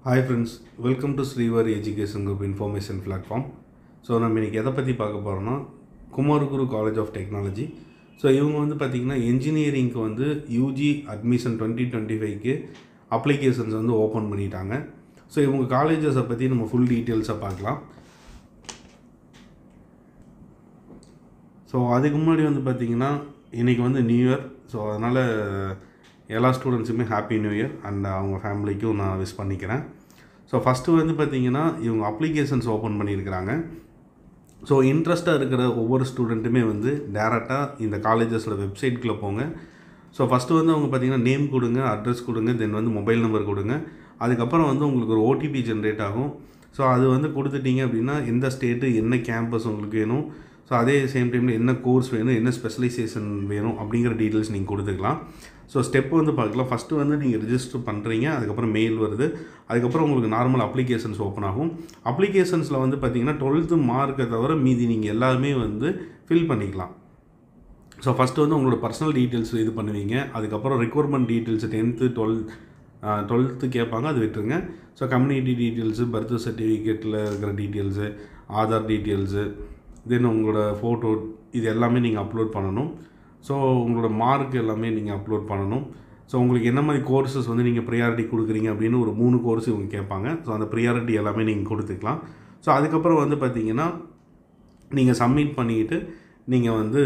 Hi friends, welcome to Srivari Education Group Information Platform. So நம்ம இன்றைக்கி எதை பற்றி பார்க்க போகிறோம்னா Kumaraguru college of technology. So இவங்க வந்து பார்த்திங்கன்னா என்ஜினியரிங்க்கு வந்து யூஜி அட்மிஷன் 2025க்கு அப்ளிகேஷன்ஸ் வந்து ஓப்பன் பண்ணிட்டாங்க. ஸோ இவங்க காலேஜஸை பற்றி நம்ம ஃபுல் டீட்டெயில்ஸை பார்க்கலாம். ஸோ அதுக்கு முன்னாடி வந்து பார்த்திங்கன்னா இன்றைக்கி வந்து நியூ இயர். ஸோ அதனால் எல்லா ஸ்டூடெண்ட்ஸுமே ஹாப்பி நியூ இயர் அண்ட் அவங்க ஃபேமிலிக்கும் நான் விஷ் பண்ணிக்கிறேன். ஸோ ஃபஸ்ட்டு வந்து பார்த்திங்கன்னா இவங்க அப்ளிகேஷன்ஸ் ஓப்பன் பண்ணியிருக்கிறாங்க. ஸோ இன்ட்ரெஸ்ட்டாக இருக்கிற ஒவ்வொரு ஸ்டூடெண்ட்டுமே வந்து டேரெக்டாக இந்த காலேஜஸில் வெப்சைட்குள்ளே போங்க. ஸோ ஃபஸ்ட்டு வந்து அவங்க பார்த்திங்கன்னா நேம் கொடுங்க, அட்ரஸ் கொடுங்க, தென் வந்து மொபைல் நம்பர் கொடுங்க. அதுக்கப்புறம் வந்து உங்களுக்கு ஒரு ஓடிபி ஜென்ரேட் ஆகும். ஸோ அது வந்து கொடுத்துட்டிங்க அப்படின்னா எந்த ஸ்டேட்டு, என்ன கேம்பஸ் உங்களுக்கு வேணும், ஸோ அதே சேம் டைமில் என்ன கோர்ஸ் வேணும், என்ன ஸ்பெஷலைசேஷன் வேணும் அப்படிங்கிற டீட்டெயில்ஸ் நீங்கள் கொடுத்துக்கலாம். ஸோ ஸ்டெப் வந்து பார்க்கலாம். ஃபஸ்ட்டு வந்து நீங்கள் ரிஜிஸ்டர் பண்ணுறீங்க, அதுக்கப்புறம் மெயில் வருது, அதுக்கப்புறம் உங்களுக்கு நார்மல் அப்ளிகேஷன்ஸ் ஓப்பன் ஆகும். அப்ளிகேஷன்ஸில் வந்து பார்த்திங்கன்னா 12th மார்க்கை தவிர மீதி நீங்கள் எல்லாமே வந்து ஃபில் பண்ணிக்கலாம். ஸோ ஃபஸ்ட்டு வந்து உங்களோட பர்சனல் டீட்டெயில்ஸ் இது பண்ணுவீங்க. அதுக்கப்புறம் ரெக்வயர்மெண்ட் டீட்டெயில்ஸ் 10th 12th கேட்பாங்க, அது விட்டுருங்க. ஸோ கம்யூனிட்டி டீட்டெயில்ஸு, பர்த் சர்டிஃபிகேட்டில் இருக்கிற டீட்டெயில்ஸு, ஆதார் டீட்டெயில்ஸு, தென் உங்களோட ஃபோட்டோ, இது எல்லாமே நீங்கள் அப்லோட் பண்ணணும். ஸோ உங்களோட மார்க் எல்லாமே நீங்கள் அப்லோட் பண்ணணும். ஸோ உங்களுக்கு என்ன மாதிரி கோர்சஸ் வந்து நீங்கள் ப்ரியாரிட்டி கொடுக்குறீங்க அப்படின்னு ஒரு 3 கோர்ஸ் இவங்க கேட்பாங்க. ஸோ அந்த ப்ரியாரிட்டி எல்லாமே நீங்கள் கொடுத்துக்கலாம். ஸோ அதுக்கப்புறம் வந்து பார்த்திங்கன்னா நீங்கள் சப்மிட் பண்ணிக்கிட்டு நீங்கள் வந்து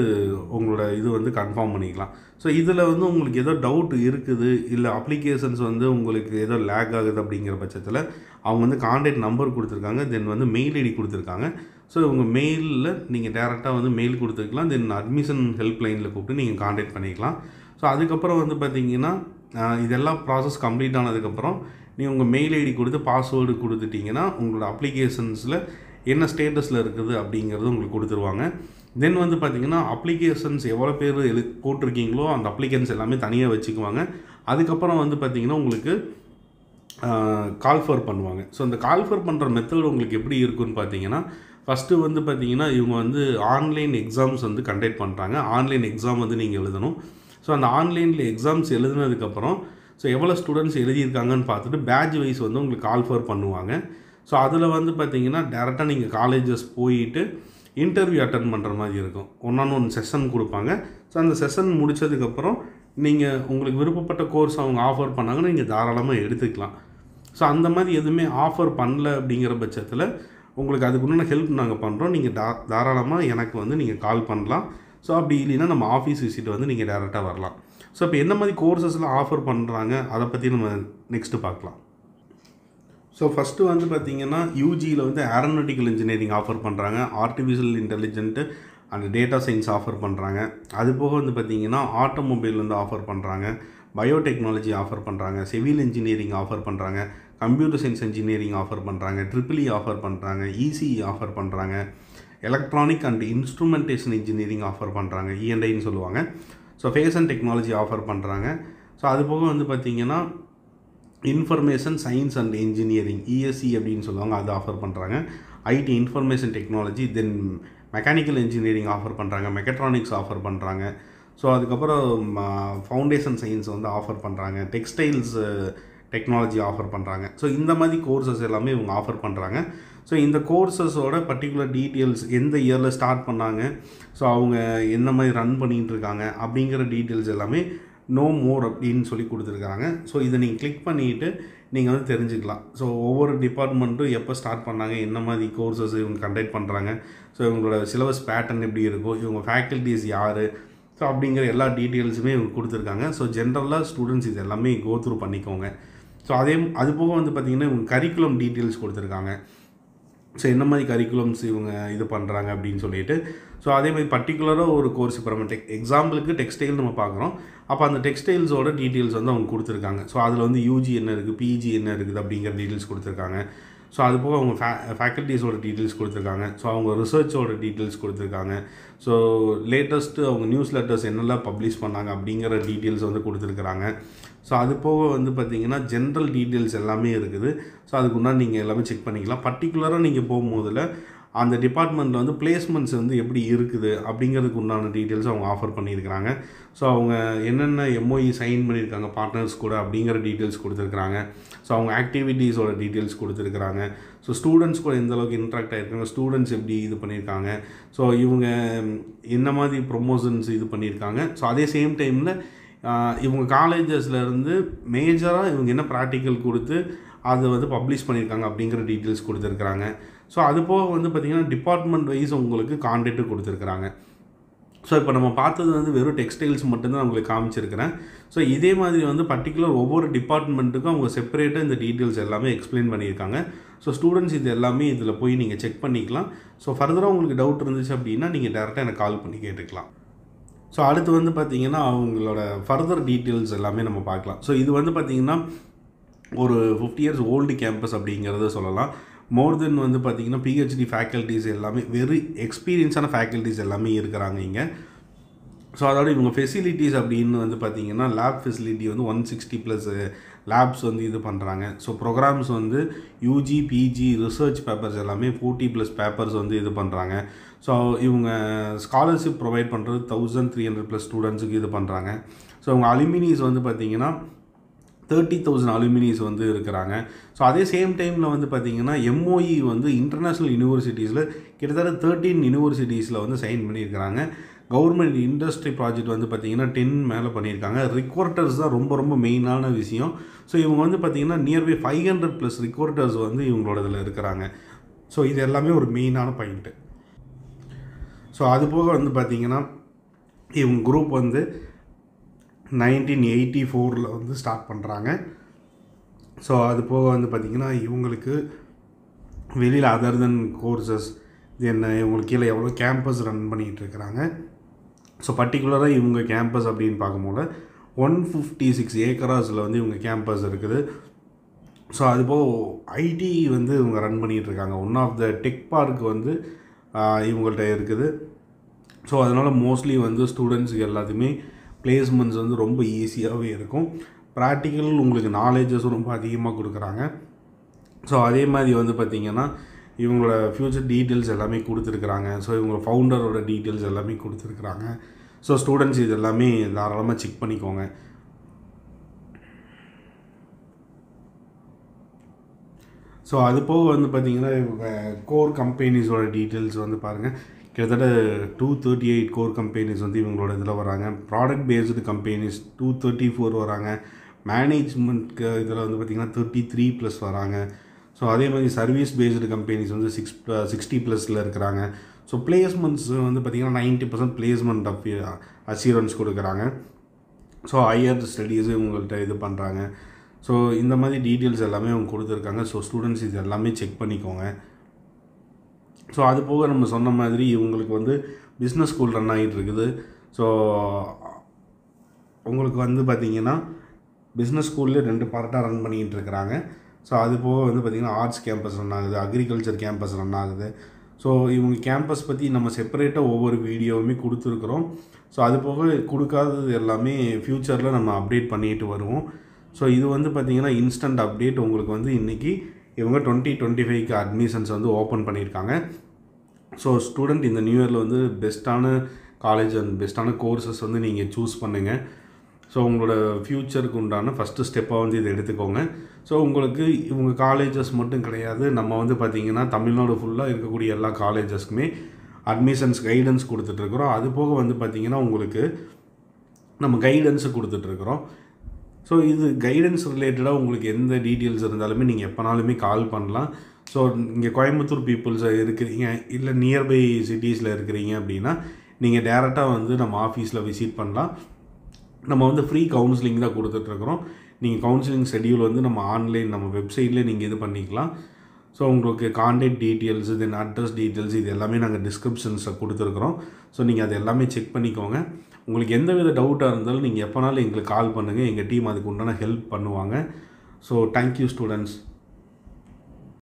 உங்களோட இது வந்து கன்ஃபார்ம் பண்ணிக்கலாம். ஸோ இதில் வந்து உங்களுக்கு ஏதோ டவுட் இருக்குது, இல்லை அப்ளிகேஷன்ஸ் வந்து உங்களுக்கு ஏதோ லேக் ஆகுது அப்படிங்கிற பட்சத்தில் அவங்க வந்து கான்டாக்ட் நம்பர் கொடுத்துருக்காங்க, தென் வந்து மெயில் ஐடி கொடுத்துருக்காங்க. ஸோ உங்கள் மெயிலில் நீங்கள் டேரெக்டாக வந்து மெயில் கொடுத்துக்கலாம், தென் அட்மிஷன் ஹெல்ப்லைனில் கூப்பிட்டு நீங்கள் கான்டாக்ட் பண்ணிக்கலாம். ஸோ அதுக்கப்புறம் வந்து பார்த்திங்கன்னா இதெல்லாம் ப்ராசஸ் கம்ப்ளீட் ஆனதுக்கப்புறம் நீங்கள் உங்கள் மெயில் ஐடி கொடுத்து பாஸ்வேர்டு கொடுத்துட்டிங்கன்னா உங்களோட அப்ளிகேஷன்ஸில் என்ன ஸ்டேட்டஸில் இருக்குது அப்படிங்கிறது உங்களுக்கு கொடுத்துருவாங்க. தென் வந்து பார்த்திங்கன்னா அப்ளிகேஷன்ஸ் எவ்வளோ பேர் போட்டிருக்கீங்களோ அந்த அப்ளிகன்ஸ் எல்லாமே தனியாக வச்சுக்குவாங்க. அதுக்கப்புறம் வந்து பார்த்திங்கன்னா உங்களுக்கு கால்ஃபர் பண்ணுவாங்க. ஸோ அந்த கால்ஃபர் பண்ணுற மெத்தட் உங்களுக்கு எப்படி இருக்குன்னு பார்த்தீங்கன்னா, ஃபஸ்ட்டு வந்து பார்த்திங்கன்னா இவங்க வந்து ஆன்லைன் எக்ஸாம்ஸ் வந்து கண்டக்ட் பண்ணுறாங்க. ஆன்லைன் எக்ஸாம் வந்து நீங்கள் எழுதணும். ஸோ அந்த ஆன்லைனில் எக்ஸாம்ஸ் எழுதுனதுக்கப்புறம் ஸோ எவ்வளோ ஸ்டூடெண்ட்ஸ் எழுதியிருக்காங்கன்னு பார்த்துட்டு பேட்ச் வைஸ் வந்து உங்களுக்கு கால்ஃபர் பண்ணுவாங்க. ஸோ அதில் வந்து பார்த்திங்கன்னா டேரெக்டாக நீங்கள் காலேஜஸ் போயிட்டு இன்டர்வியூ அட்டன் பண்ணுற மாதிரி இருக்கும். 1-on-1 செஷன் கொடுப்பாங்க. ஸோ அந்த செஷன் முடித்ததுக்கப்புறம் நீங்கள் உங்களுக்கு விருப்பப்பட்ட கோர்ஸ் அவங்க ஆஃபர் பண்ணாங்கன்னா நீங்கள் தாராளமாக எடுத்துக்கலாம். ஸோ அந்த மாதிரி எதுவுமே ஆஃபர் பண்ணல அப்படிங்கிற பட்சத்தில் உங்களுக்கு அதுக்குன்னு ஹெல்ப் நாங்கள் பண்ணுறோம், நீங்கள் தாராளமாக எனக்கு வந்து நீங்கள் கால் பண்ணலாம். ஸோ அப்படி இல்லைன்னா நம்ம ஆஃபீஸ் விசிட் வந்து நீங்கள் டேரெக்டாக வரலாம். ஸோ இப்போ என்ன மாதிரி கோர்சஸ்லாம் ஆஃபர் பண்ணுறாங்க அதை பற்றி நம்ம நெக்ஸ்ட்டு பார்க்கலாம். ஸோ ஃபஸ்ட்டு வந்து பார்த்திங்கன்னா யூஜியில் வந்து ஏரோநாட்டிக்கல் இன்ஜினியரிங் ஆஃபர் பண்ணுறாங்க, artificial intelligent and data science offer பண்ணுறாங்க. அது போக வந்து பார்த்திங்கன்னா ஆட்டோமொபைல் வந்து ஆஃபர் பண்ணுறாங்க, பயோடெக்னாலஜி ஆஃபர் பண்ணுறாங்க, சிவில் இன்ஜினியரிங் ஆஃபர் பண்ணுறாங்க, கம்ப்யூட்டர் சயின்ஸ் இன்ஜினியரிங் ஆஃபர் பண்ணுறாங்க, ட்ரிபிள் இ ஆஃபர் பண்ணுறாங்க, இசிஇ ஆஃபர் பண்ணுறாங்க, electronic and instrumentation engineering offer பண்ணுறாங்க, இஎன்ஐன்னு சொல்லுவாங்க. ஸோ ஃபேஷன் டெக்னாலஜி ஆஃபர் பண்ணுறாங்க. ஸோ அது போக வந்து பார்த்திங்கன்னா information science and engineering ESC அப்படின்னு சொல்லுவாங்க, அது ஆஃபர் பண்ணுறாங்க. ஐடி இன்ஃபர்மேஷன் டெக்னாலஜி, தென் மெக்கானிக்கல் இன்ஜினியரிங் ஆஃபர் பண்ணுறாங்க, மெக்கட்ரானிக்ஸ் ஆஃபர் பண்ணுறாங்க. ஸோ அதுக்கப்புறம் ஃபவுண்டேஷன் சயின்ஸ் வந்து ஆஃபர் பண்ணுறாங்க, டெக்ஸ்டைல்ஸ் டெக்னாலஜி ஆஃபர் பண்ணுறாங்க. ஸோ இந்த மாதிரி கோர்சஸ் எல்லாமே இவங்க ஆஃபர் பண்ணுறாங்க. ஸோ இந்த கோர்சஸோட பர்டிகுலர் டீட்டெயில்ஸ் எந்த இயரில் ஸ்டார்ட் பண்ணாங்க, ஸோ அவங்க என்ன மாதிரி ரன் பண்ணிகிட்டு இருக்காங்க அப்படிங்கிற டீட்டெயில்ஸ் எல்லாமே நோ மோர் அப்படின்னு சொல்லி கொடுத்துருக்காங்க. ஸோ இதை நீங்கள் கிளிக் பண்ணிவிட்டு நீங்கள் வந்து தெரிஞ்சுக்கலாம். ஸோ ஒவ்வொரு டிபார்ட்மெண்ட்டும் எப்போ ஸ்டார்ட் பண்ணாங்க, என்ன மாதிரி கோர்சஸ் இவங்க கண்டக்ட் பண்ணுறாங்க, ஸோ இவங்களோட சிலபஸ் பேட்டர்ன் எப்படி இருக்கும், இவங்க ஃபேக்கல்ட்டிஸ் யார், ஸோ அப்படிங்கிற எல்லா டீட்டெயில்ஸுமே இவங்க கொடுத்துருக்காங்க. ஸோ ஜென்ரலாக ஸ்டூடெண்ட்ஸ் இது எல்லாமே கோ த்ரூ பண்ணிக்கோங்க. ஸோ அது போக வந்து பார்த்திங்கன்னா இவங்க கரிக்குலம் டீட்டெயில்ஸ் கொடுத்துருக்காங்க. ஸோ என்ன மாதிரி கரிக்குலம்ஸ் இவங்க இது பண்ணுறாங்க அப்படின்னு சொல்லிட்டு. ஸோ அதே மாதிரி பர்டிகுலராக ஒரு கோர்ஸ் இப்போ நம்ம எக்ஸாம்பிளுக்கு டெக்ஸ்டைல் நம்ம பார்க்குறோம், அப்போ அந்த டெக்ஸ்டைல்ஸோட டீட்டெயில்ஸ் வந்து அவங்க கொடுத்துருக்காங்க. ஸோ அதில் வந்து யூஜி என்ன இருக்குது, பிஜி என்ன இருக்குது அப்படிங்கிற டீட்டெயில்ஸ் கொடுத்துருக்காங்க. ஸோ அது போக அவங்க ஃபேக்கல்ட்டிஸோட டீட்டெயில்ஸ் கொடுத்துருக்காங்க. ஸோ அவங்க ரிசர்ச்சோட டீட்டெயில்ஸ் கொடுத்துருக்காங்க. ஸோ லேட்டஸ்ட்டு அவங்க நியூஸ் லெட்டர்ஸ் என்னெல்லாம் பப்ளிஷ் பண்ணாங்க அப்படிங்கிற டீட்டெயில்ஸ் வந்து கொடுத்துருக்குறாங்க. ஸோ அது போக வந்து பார்த்திங்கன்னா ஜென்ரல் டீட்டெயில்ஸ் எல்லாமே இருக்குது. ஸோ அதுக்கு முன்னாடி நீங்கள் எல்லாமே செக் பண்ணிக்கலாம். பர்டிகுலராக நீங்கள் போகும்போதில் அந்த டிபார்ட்மெண்ட்டில் வந்து பிளேஸ்மெண்ட்ஸ் வந்து எப்படி இருக்குது அப்படிங்கிறதுக்கு உண்டான டீட்டெயில்ஸ் அவங்க ஆஃபர் பண்ணியிருக்கிறாங்க. ஸோ அவங்க என்னென்ன எம்ஓஇ சைன் பண்ணியிருக்காங்க பார்ட்னர்ஸ் கூட அப்படிங்கிற டீட்டெயில்ஸ் கொடுத்துருக்குறாங்க. ஸோ அவங்க ஆக்டிவிட்டீஸோட டீட்டெயில்ஸ் கொடுத்துருக்குறாங்க. ஸோ ஸ்டூடெண்ட்ஸ் கூட எந்த அளவுக்கு இன்ட்ராக்ட் ஆகிருக்காங்க, ஸ்டூடெண்ட்ஸ் எப்படி இது பண்ணியிருக்காங்க, ஸோ இவங்க என்ன மாதிரி ப்ரொமோஷன்ஸ் இது பண்ணியிருக்காங்க. ஸோ அதே சேம் டைமில் இவங்க காலேஜஸ்லேருந்து மேஜராக இவங்க என்ன ப்ராக்டிக்கல் கொடுத்து அதை வந்து பப்ளிஷ் பண்ணியிருக்காங்க அப்படிங்கிற டீட்டெயில்ஸ் கொடுத்துருக்குறாங்க. ஸோ அது போக வந்து பார்த்திங்கன்னா டிபார்ட்மெண்ட் வைஸ் உங்களுக்கு கான்டெக்ட்டு கொடுத்துருக்குறாங்க. ஸோ இப்போ நம்ம பார்த்தது வந்து வெறும் டெக்ஸ்டைல்ஸ் மட்டும்தான் உங்களுக்கு காமிச்சிருக்கிறேன். ஸோ இதே மாதிரி வந்து பர்டிகுலர் ஒவ்வொரு டிபார்ட்மெண்ட்டுக்கும் அவங்க செப்பரேட்டாக இந்த டீட்டெயில்ஸ் எல்லாமே எக்ஸ்பிளைன் பண்ணியிருக்காங்க. ஸோ ஸ்டூடெண்ட்ஸ் இது எல்லாமே இதில் போய் நீங்கள் செக் பண்ணிக்கலாம். ஸோ ஃபர்தராக உங்களுக்கு டவுட் இருந்துச்சு அப்படின்னா நீங்கள் டேரெக்டாக எனக்கு கால் பண்ணி கேட்டுக்கலாம். ஸோ அடுத்து வந்து பார்த்திங்கன்னா அவங்களோட ஃபர்தர் டீட்டெயில்ஸ் எல்லாமே நம்ம பார்க்கலாம். ஸோ இது வந்து பார்த்திங்கன்னா ஒரு 50 years ஓல்டு கேம்பஸ் அப்படிங்கிறத சொல்லலாம். மோர் தென் வந்து பார்த்திங்கன்னா பிஹெச்டி ஃபேக்கல்ட்டிஸ் எல்லாமே வெரி எக்ஸ்பீரியன்ஸான ஃபேக்கல்ட்டிஸ் எல்லாமே இருக்கிறாங்க இங்கே. ஸோ அதோட இவங்க ஃபெசிலிட்டிஸ் அப்படின்னு வந்து பார்த்திங்கன்னா லேப் ஃபெசிலிட்டி வந்து 160+ லேப்ஸ் வந்து இது பண்ணுறாங்க. ஸோ ப்ரோக்ராம்ஸ் வந்து யூஜி பிஜி ரிசர்ச் பேப்பர்ஸ் எல்லாமே 40+ பேப்பர்ஸ் வந்து இது பண்ணுறாங்க. ஸோ இவங்க ஸ்காலர்ஷிப் ப்ரொவைட் பண்ணுறது 1300+ ஸ்டூடெண்ட்ஸுக்கு இது பண்ணுறாங்க. ஸோ அவங்க அலுமினிஸ் வந்து பார்த்திங்கன்னா 30,000 அலுமினிஸ் வந்து இருக்கிறாங்க. ஸோ அதே சேம் டைமில் வந்து பார்த்திங்கன்னா எம்ஓஇ வந்து இன்டர்நேஷ்னல் யூனிவர்சிட்டிஸில் கிட்டத்தட்ட 13 யூனிவர்சிட்டிஸில் வந்து சைன் பண்ணியிருக்கிறாங்க. கவர்மெண்ட் இண்டஸ்ட்ரி ப்ராஜெக்ட் வந்து பார்த்திங்கன்னா 10 மேலே பண்ணியிருக்காங்க. ரிக்வர்ட்டர்ஸ் தான் ரொம்ப ரொம்ப மெயினான விஷயம். ஸோ இவங்க வந்து பார்த்திங்கன்னா நியர்பை 500+ ரிக்வர்ட்டர்ஸ் வந்து இவங்களோட இதில் இருக்கிறாங்க. ஸோ இது எல்லாமே ஒரு மெயினான பாயிண்ட்டு. ஸோ அது போக வந்து பார்த்திங்கன்னா இவங்க குரூப் வந்து 1984 வந்து ஸ்டார்ட் பண்ணுறாங்க. ஸோ அது போக வந்து பார்த்திங்கன்னா இவங்களுக்கு வெளியில் அதர் தென் கோர்சஸ் என்ன இவங்களுக்கு கீழே எவ்வளோ கேம்பஸ் ரன் பண்ணிகிட்ருக்கிறாங்க. ஸோ பர்டிகுலராக இவங்க கேம்பஸ் அப்படின்னு பார்க்கும்போது 156 ஏக்கராஸில் வந்து இவங்க கேம்பஸ் இருக்குது. ஸோ அதுபோக ஐடி வந்து இவங்க ரன் பண்ணிகிட்ருக்காங்க. One of the tech park வந்து இவங்கள்ட்ட இருக்குது. ஸோ அதனால் மோஸ்ட்லி வந்து ஸ்டூடெண்ட்ஸுக்கு எல்லாத்தையுமே பிளேஸ்மெண்ட்ஸ் வந்து ரொம்ப ஈஸியாகவே இருக்கும். ப்ராக்டிக்கல் உங்களுக்கு நாலேஜஸ் ரொம்ப அதிகமாக கொடுக்குறாங்க. ஸோ அதே மாதிரி வந்து பார்த்திங்கன்னா இவங்களோட ஃப்யூச்சர் டீட்டெயில்ஸ் எல்லாமே கொடுத்துருக்குறாங்க. ஸோ இவங்களோட ஃபவுண்டரோட டீட்டெயில்ஸ் எல்லாமே கொடுத்துருக்குறாங்க. ஸோ ஸ்டூடெண்ட்ஸ் இது எல்லாமே தாராளமாக செக் பண்ணிக்கோங்க. ஸோ அது போக வந்து பார்த்திங்கன்னா இவங்க கோர் கம்பெனிஸோட டீட்டெயில்ஸ் வந்து பாருங்கள். கிட்டத்தட்ட 238 கோர் கம்பெனிஸ் வந்து இவங்களோட இதில் வராங்க. ப்ராடக்ட் பேஸ்டு கம்பெனிஸ் 234 வராங்க. மேனேஜ்மெண்ட்க்கு இதில் வந்து பார்த்திங்கன்னா 33+ வராங்க. ஸோ அதே மாதிரி சர்வீஸ் பேஸ்டு கம்பெனிஸ் வந்து 60+ இருக்கிறாங்க. ஸோ பிளேஸ்மெண்ட்ஸ் வந்து பார்த்திங்கன்னா 90% பிளேஸ்மெண்ட் அஷூரன்ஸ் கொடுக்குறாங்க. ஸோ ஹையர் ஸ்டடீஸு இவங்கள்ட்ட இது பண்ணுறாங்க. ஸோ இந்த மாதிரி டீட்டெயில்ஸ் எல்லாமே அவங்க கொடுத்துருக்காங்க. ஸோ ஸ்டூடெண்ட்ஸ் இது எல்லாமே செக் பண்ணிக்கோங்க. ஸோ அது போக நம்ம சொன்ன மாதிரி இவங்களுக்கு வந்து பிஸ்னஸ் ஸ்கூல் ரன் ஆகிட்டு இருக்குது. ஸோ உங்களுக்கு வந்து பார்த்திங்கன்னா பிஸ்னஸ் ஸ்கூல்லே 2 பார்ட்டாக ரன் பண்ணிகிட்டு இருக்கிறாங்க. ஸோ அது போக வந்து பார்த்திங்கன்னா ஆர்ட்ஸ் கேம்பஸ் ரன் ஆகுது, அக்ரிகல்ச்சர் கேம்பஸ் ரன் ஆகுது. ஸோ இவங்க கேம்பஸ் பற்றி நம்ம செப்பரேட்டாக ஒவ்வொரு வீடியோவுமே கொடுத்துருக்குறோம். ஸோ அது போக கொடுக்காதது எல்லாமே ஃப்யூச்சரில் நம்ம அப்டேட் பண்ணிட்டு வருவோம். ஸோ இது வந்து பார்த்திங்கன்னா இன்ஸ்டன்ட் அப்டேட். உங்களுக்கு வந்து இன்றைக்கி இவங்க 2025க்கு அட்மிஷன்ஸ் வந்து ஓப்பன் பண்ணியிருக்காங்க. ஸோ ஸ்டூடெண்ட் இந்த நியூ இயரில் வந்து பெஸ்ட்டான காலேஜ் அண்ட் பெஸ்ட்டான கோர்சஸ் வந்து நீங்கள் சூஸ் பண்ணுங்கள். ஸோ உங்களோட ஃப்யூச்சருக்கு உண்டான ஃபஸ்ட்டு ஸ்டெப்பாக வந்து இதை எடுத்துக்கோங்க. ஸோ உங்களுக்கு இவங்க காலேஜஸ் மட்டும் கிடையாது, நம்ம வந்து பார்த்திங்கன்னா தமிழ்நாடு ஃபுல்லாக இருக்கக்கூடிய எல்லா காலேஜஸ்க்குமே அட்மிஷன்ஸ் கைடன்ஸ் கொடுத்துட்ருக்குறோம். அது போக வந்து பார்த்திங்கன்னா உங்களுக்கு நம்ம கைடன்ஸு கொடுத்துட்ருக்குறோம். ஸோ இது கைடன்ஸ் ரிலேட்டடாக உங்களுக்கு எந்த டீட்டெயில்ஸ் இருந்தாலுமே நீங்கள் எப்போனாலுமே கால் பண்ணலாம். ஸோ இங்கே கோயம்புத்தூர் பீப்புள்ஸாக இருக்கிறீங்க, இல்லை நியர்பை சிட்டிஸில் இருக்கிறீங்க அப்படின்னா நீங்கள் டேரெக்டாக வந்து நம்ம ஆஃபீஸில் விசிட் பண்ணலாம். நம்ம வந்து ஃப்ரீ கவுன்சிலிங் தான் கொடுத்துட்ருக்குறோம். நீங்கள் கவுன்சிலிங் ஷெடியூல் வந்து நம்ம ஆன்லைன் நம்ம வெப்சைட்லேயே நீங்கள் இது பண்ணிக்கலாம். ஸோ உங்களுக்கு கான்டாக்ட் டீட்டெயில்ஸு தென் அட்ரஸ் டீட்டெயில்ஸ் இது எல்லாமே நாங்கள் டிஸ்கிரிப்ஷன்ஸில் கொடுத்துருக்குறோம். ஸோ நீங்கள் அது எல்லாமே செக் பண்ணிக்கோங்க. உங்களுக்கு எந்த வித டவுட்டாக இருந்தாலும் நீங்கள் எப்போனாலும் எங்களுக்கு கால் பண்ணுங்கள். எங்கள் டீம் அதுக்கு உண்டான ஹெல்ப் பண்ணுவாங்க. So thank you students.